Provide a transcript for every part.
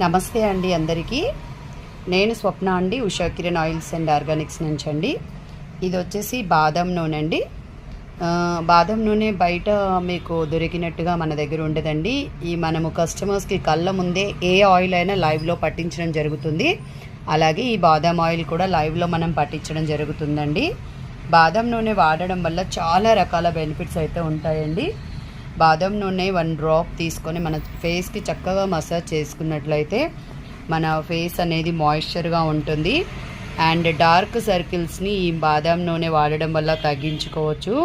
నమస్తే అండి అందరికీ. నేను స్వప్న అండి, Usha Kiran oils and Organics నుంచి అండి. ఇది వచ్చేసి బాదం నూనె అండి. బాదం నూనె బయట మీకు దొరికినట్టుగా మన దగ్గర ఉండదండి. ఈ మనము కస్టమర్స్కి కళ్ళ ముందే ఏ ఆయిల్ అయినా లైవ్లో పట్టించడం జరుగుతుంది. అలాగే ఈ బాదం ఆయిల్ కూడా లైవ్లో మనం పట్టించడం జరుగుతుందండి. బాదం నూనె వాడడం వల్ల చాలా రకాల బెనిఫిట్స్ అయితే ఉంటాయండి. బాదం నూనె 1 డ్రాప్ తీసుకొని మన ఫేస్కి చక్కగా మసాజ్ చేసుకున్నట్లయితే మన ఫేస్ అనేది మాయిశ్చర్గా ఉంటుంది. అండ్ డార్క్ సర్కిల్స్ని ఈ బాదం నూనె వాడడం వల్ల తగ్గించుకోవచ్చు.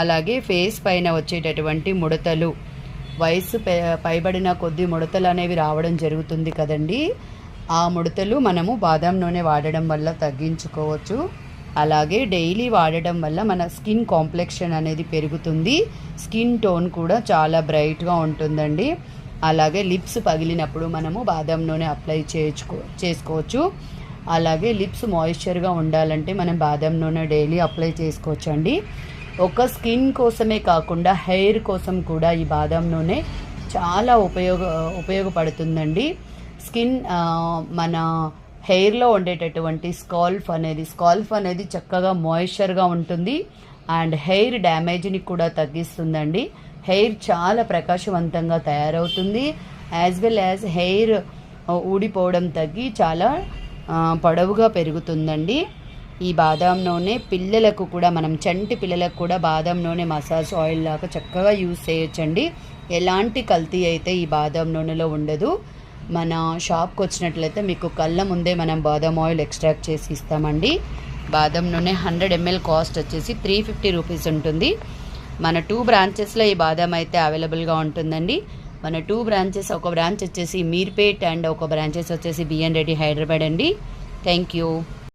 అలాగే ఫేస్ పైన వచ్చేటటువంటి ముడతలు, వయసు పైబడిన కొద్ది ముడతలు అనేవి రావడం జరుగుతుంది కదండి. ఆ ముడతలు మనము బాదం నూనె వాడడం వల్ల తగ్గించుకోవచ్చు. అలాగే డైలీ వాడడం వల్ల మన స్కిన్ కాంప్లెక్షన్ అనేది పెరుగుతుంది. స్కిన్ టోన్ కూడా చాలా బ్రైట్గా ఉంటుందండి. అలాగే లిప్స్ పగిలినప్పుడు మనము బాదం నూనె అప్లై చేసుకోవచ్చు. అలాగే లిప్స్ మాయిశ్చర్గా ఉండాలంటే మనం బాదం నూనె డైలీ అప్లై చేసుకోవచ్చు అండి. ఒక స్కిన్ కోసమే కాకుండా హెయిర్ కోసం కూడా ఈ బాదం నూనె చాలా ఉపయోగపడుతుందండి. స్కిన్ మన హెయిర్లో ఉండేటటువంటి స్కాల్ఫ్ అనేది చక్కగా మాయిశ్చర్గా ఉంటుంది. అండ్ హెయిర్ డ్యామేజ్ని కూడా తగ్గిస్తుందండి. హెయిర్ చాలా ప్రకాశవంతంగా తయారవుతుంది. యాజ్ వెల్ యాజ్ హెయిర్ ఊడిపోవడం తగ్గి చాలా పొడవుగా పెరుగుతుందండి. ఈ బాదం నూనె పిల్లలకు కూడా, మనం చంటి పిల్లలకు కూడా బాదం నూనె మసాజ్ ఆయిల్ లాగా చక్కగా యూజ్ చేయొచ్చండి. ఎలాంటి కల్తీ అయితే ఈ బాదం నూనెలో ఉండదు. మన షాప్కి వచ్చినట్లయితే మీకు కళ్ళ ముందే మనం బాదం ఆయిల్ ఎక్స్ట్రాక్ట్ చేసి ఇస్తామండి. బాదం నూనె 100 ml కాస్ట్ వచ్చేసి 350 రూపీస్ ఉంటుంది. మన 2 బ్రాంచెస్లో ఈ బాదం అయితే అవైలబుల్గా ఉంటుందండి. మన 2 బ్రాంచెస్, ఒక బ్రాంచ్ వచ్చేసి మీర్పేట్ అండ్ ఒక బ్రాంచెస్ వచ్చేసి బిఎన్ రెడ్డి హైదరాబాద్ అండి. Thank you.